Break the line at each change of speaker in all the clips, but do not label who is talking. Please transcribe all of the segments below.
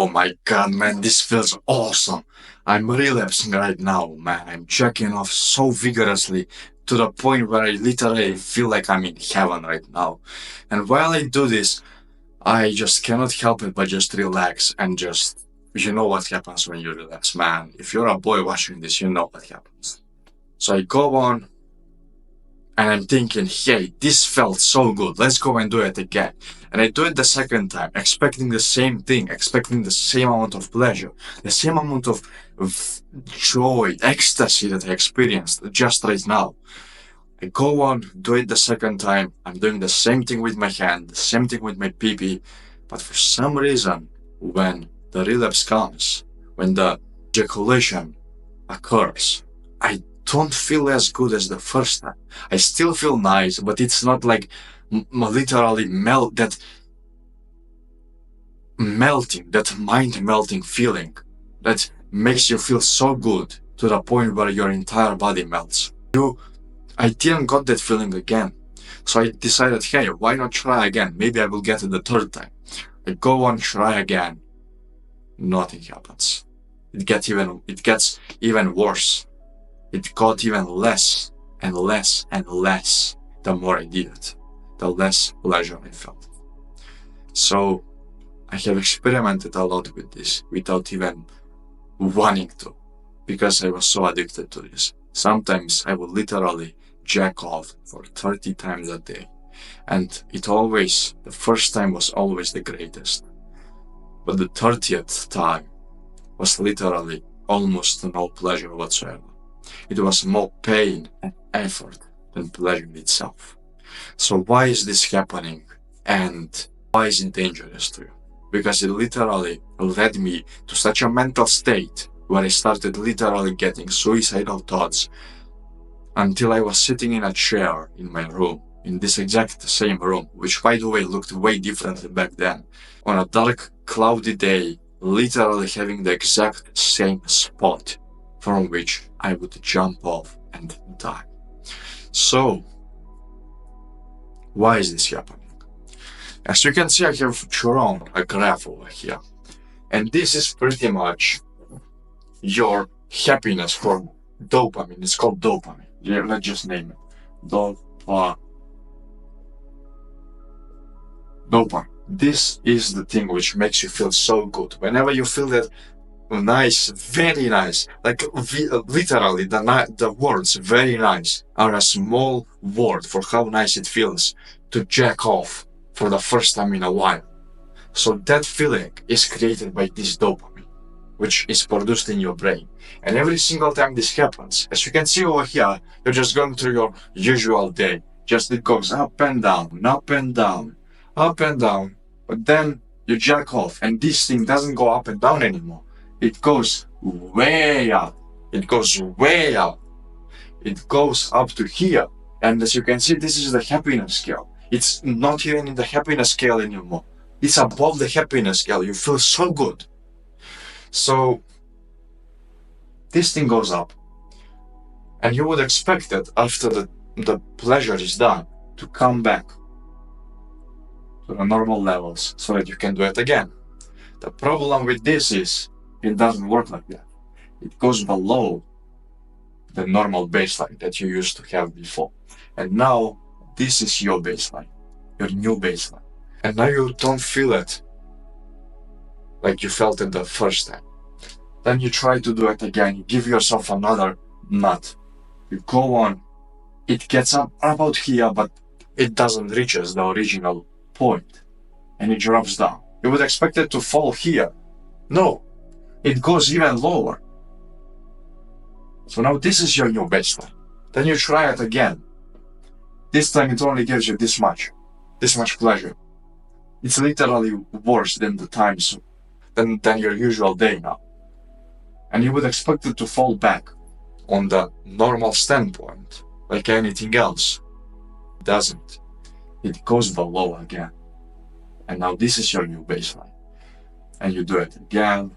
Oh my god, man, this feels awesome. I'm relapsing right now, man. I'm checking off so vigorously to the point where I literally feel like I'm in heaven right now. And while I do this, I just cannot help it but just relax and just, you know what happens when you relax, man. If you're a boy watching this, you know what happens. So I go on and I'm thinking, hey, this felt so good. Let's go and do it again. And I do it the second time, expecting the same thing, expecting the same amount of pleasure, the same amount of joy, ecstasy that I experienced just right now. I go on, do it the second time. I'm doing the same thing with my hand, the same thing with my pee-pee. But for some reason, when the relapse comes, when the ejaculation occurs, I don't feel as good as the first time. I still feel nice, but it's not like literally that mind-melting feeling that makes you feel so good to the point where your entire body melts. I didn't got that feeling again. So I decided, hey, why not try again? Maybe I will get it the third time. I go on, try again. Nothing happens. It gets even worse. It got even less and less and less the more I did it, the less pleasure I felt. So I have experimented a lot with this without even wanting to, because I was so addicted to this. Sometimes I would literally jack off for 30 times a day. And the first time was always the greatest. But the 30th time was literally almost no pleasure whatsoever. It was more pain and effort than pleasure itself. So why is this happening? And why is it dangerous to you? Because it literally led me to such a mental state where I started literally getting suicidal thoughts until I was sitting in a chair in my room, in this exact same room, which by the way looked way differently back then, on a dark, cloudy day, literally having the exact same spot from which I would jump off and die. So, why is this happening? As you can see, I have drawn a graph over here. And this is pretty much your happiness for dopamine. It's called dopamine. Yeah, let's just name it. Dopamine. This is the thing which makes you feel so good. Whenever you feel that nice, very nice, like literally the words very nice are a small word for how nice it feels to jack off for the first time in a while. So that feeling is created by this dopamine, which is produced in your brain. And every single time this happens, as you can see over here, you're just going through your usual day. Just it goes up and down, up and down, up and down. But then you jack off and this thing doesn't go up and down anymore. It goes way up. It goes way up. It goes up to here. And as you can see, this is the happiness scale. It's not even in the happiness scale anymore. It's above the happiness scale. You feel so good. So this thing goes up. And you would expect that after the pleasure is done to come back to the normal levels so that you can do it again. The problem with this is it doesn't work like that. It goes below the normal baseline that you used to have before. And now this is your baseline, your new baseline. And now you don't feel it like you felt it the first time. Then you try to do it again. You give yourself another nut. You go on. It gets up about here, but it doesn't reach the original point. And it drops down. You would expect it to fall here. No. It goes even lower. So now this is your new baseline. Then you try it again. This time it only gives you this much pleasure. It's literally worse than than your usual day now. And you would expect it to fall back on the normal standpoint, like anything else. It doesn't. It goes below again. And now this is your new baseline. And you do it again,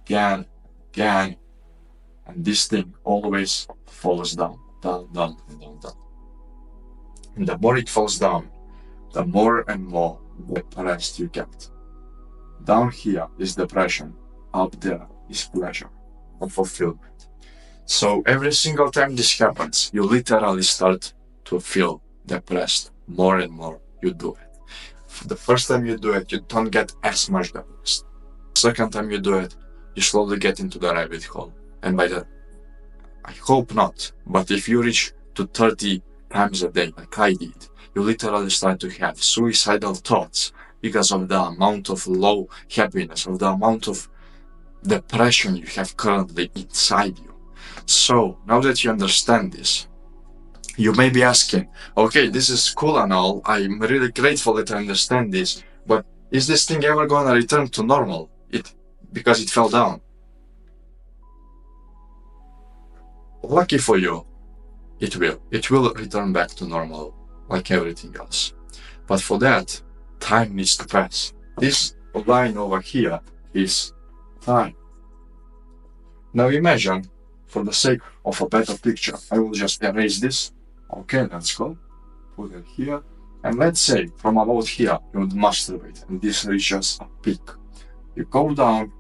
again, again. And this thing always falls down, down, down, down, down. And the more it falls down, the more and more depressed you get. Down here is depression, up there is pleasure or fulfillment. So every single time this happens, you literally start to feel depressed more and more you do it. The first time you do it, you don't get as much depressed. Second time you do it, you slowly get into the rabbit hole. And by that, I hope not, but if you reach to 30 times a day, like I did, you literally start to have suicidal thoughts because of the amount of low happiness, of the amount of depression you have currently inside you. So, now that you understand this, you may be asking, okay, this is cool and all, I'm really grateful that I understand this, but is this thing ever gonna return to normal? Because it fell down. Lucky for you, it will. It will return back to normal, like everything else. But for that, time needs to pass. This line over here is time. Now imagine, for the sake of a better picture, I will just erase this. Okay, let's go. Put it here. And let's say, from about here, you would masturbate, and this reaches a peak. You go down,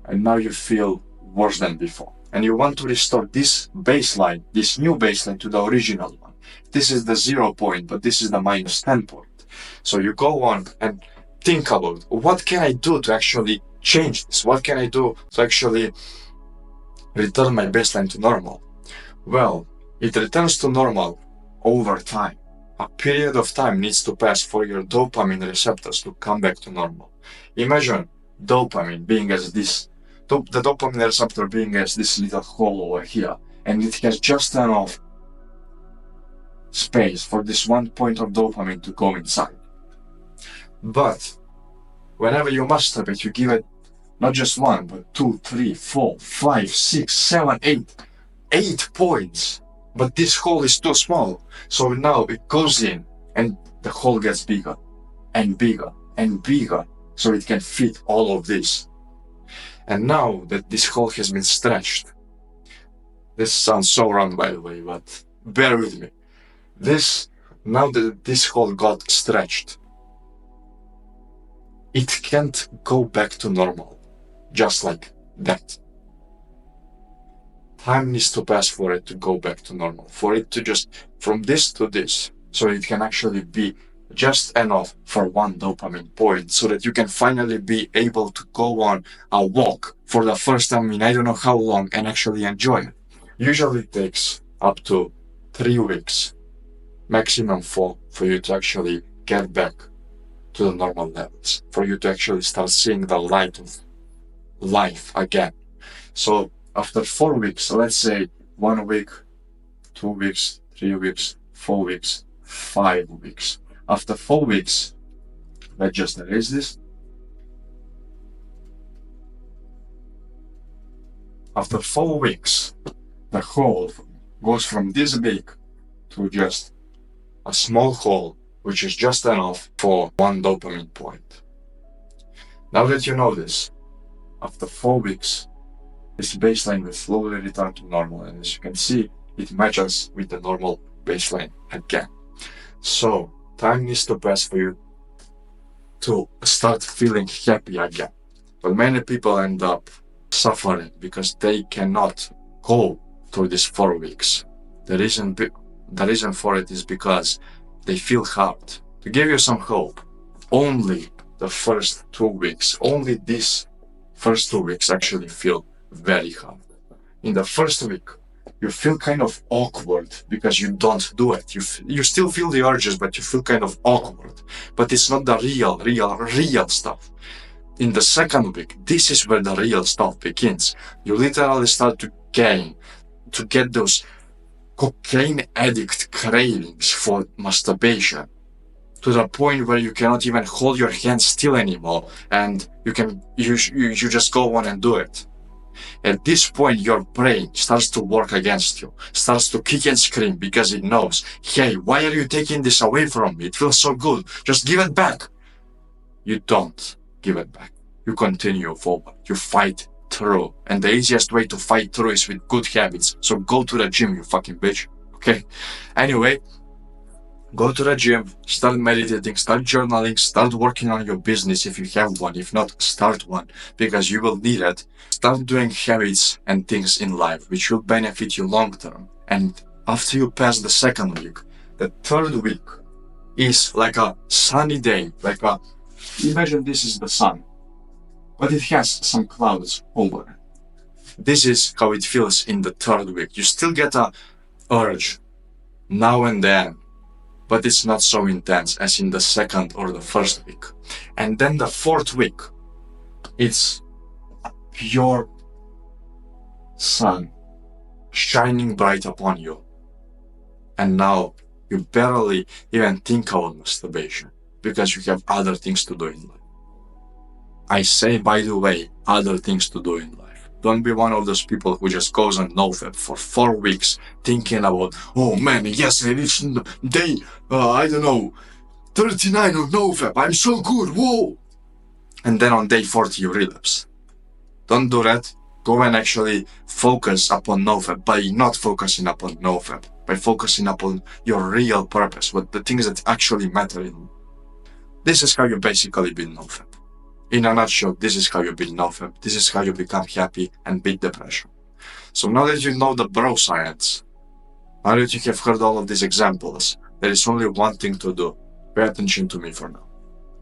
and now you feel worse than before. And you want to restore this baseline, this new baseline, to the original one. This is the 0 point, but this is the -10 point. So you go on and think about, what can I do to actually change this? What can I do to actually return my baseline to normal? Well, it returns to normal over time. A period of time needs to pass for your dopamine receptors to come back to normal. Imagine dopamine being as this, the dopamine receptor being as this little hole over here, and it has just enough space for this one point of dopamine to go inside. But whenever you masturbate, you give it not just 1, but 2, 3, 4, 5, 6, 7, 8. 8 points. But this hole is too small. So now it goes in and the hole gets bigger and bigger and bigger, so it can fit all of this. And now that this hole has been stretched, this sounds so wrong by the way, but bear with me. Now that this hole got stretched, it can't go back to normal, just like that. Time needs to pass for it to go back to normal, for it to just, from this to this, so it can actually be just enough for one dopamine point, so that you can finally be able to go on a walk for the first time in I don't know how long and actually enjoy it. Usually it takes up to 3 weeks, maximum 4, for you to actually get back to the normal levels, for you to actually start seeing the light of life again. So after 4 weeks, let's say 1 week, 2 weeks, 3 weeks, 4 weeks, 5 weeks. After 4 weeks, let's just erase this. After 4 weeks, the hole goes from this big to just a small hole, which is just enough for 1 dopamine point. Now that you know this, after 4 weeks, this baseline will slowly return to normal, and as you can see, it matches with the normal baseline again. So, time needs to pass for you to start feeling happy again. But many people end up suffering because they cannot go through these 4 weeks. The reason for it is because they feel hard. To give you some hope, only the first 2 weeks, only these first 2 weeks actually feel very hard. In the first week, you feel kind of awkward because you don't do it. You still feel the urges, but you feel kind of awkward. But it's not the real stuff. In the second week, this is where the real stuff begins. You literally start to get those cocaine addict cravings for masturbation, to the point where you cannot even hold your hands still anymore, and you just go on and do it. At this point, your brain starts to work against you, starts to kick and scream because it knows, hey, why are you taking this away from me? It feels so good. Just give it back. You don't give it back. You continue forward. You fight through. And the easiest way to fight through is with good habits. So go to the gym, you fucking bitch. Okay? Anyway, Go to the gym, start meditating, start journaling, start working on your business if you have one. If not, start one because you will need it. Start doing habits and things in life which will benefit you long term. And after you pass the second week, the third week is like a sunny day. Imagine this is the sun, but it has some clouds over it. This is how it feels in the third week. You still get a urge now and then, but it's not so intense as in the second or the first week. And then the fourth week, it's pure sun shining bright upon you. And now you barely even think about masturbation because you have other things to do in life. I say, by the way, other things to do in life. Don't be one of those people who just goes on NoFap for 4 weeks thinking about, oh man, yes, I reached day, 39 on NoFap, I'm so good, whoa! And then on day 40 you relapse. Don't do that. Go and actually focus upon NoFap by not focusing upon NoFap, by focusing upon your real purpose, what the things that actually matter in. This is how you basically build NoFap. In a nutshell, this is how you build NoFap. This is how you become happy and beat depression. So now that you know the bro science, now that you have heard all of these examples, there is only one thing to do. Pay attention to me for now.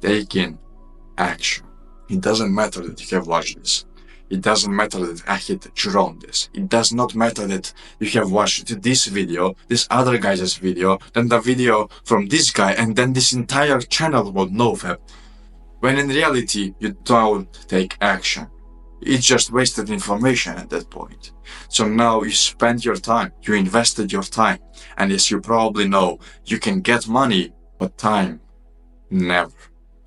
Take in action. It doesn't matter that you have watched this. It doesn't matter that I had drawn this. It does not matter that you have watched this video, this other guy's video, then the video from this guy, and then this entire channel about NoFap. When in reality, you don't take action. It's just wasted information at that point. So now you spent your time, you invested your time, and as you probably know, you can get money, but time, never.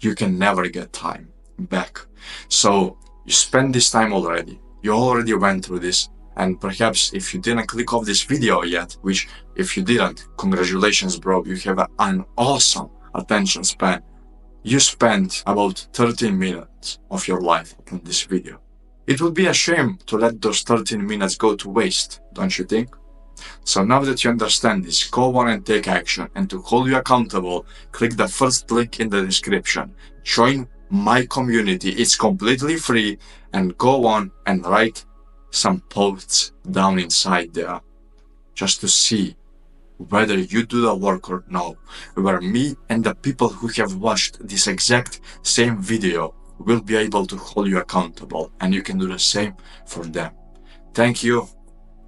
You can never get time back. So you spent this time already. You already went through this, and perhaps if you didn't click off this video yet, which if you didn't, congratulations bro, you have an awesome attention span. You spent about 13 minutes of your life on this video. It would be a shame to let those 13 minutes go to waste, don't you think? So now that you understand this, go on and take action, and to hold you accountable, click the first link in the description. Join my community, it's completely free, and go on and write some posts down inside there just to see whether you do the work or no, where me and the people who have watched this exact same video will be able to hold you accountable, and you can do the same for them. Thank you,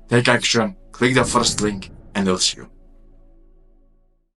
take action, click the first link, and I'll see you.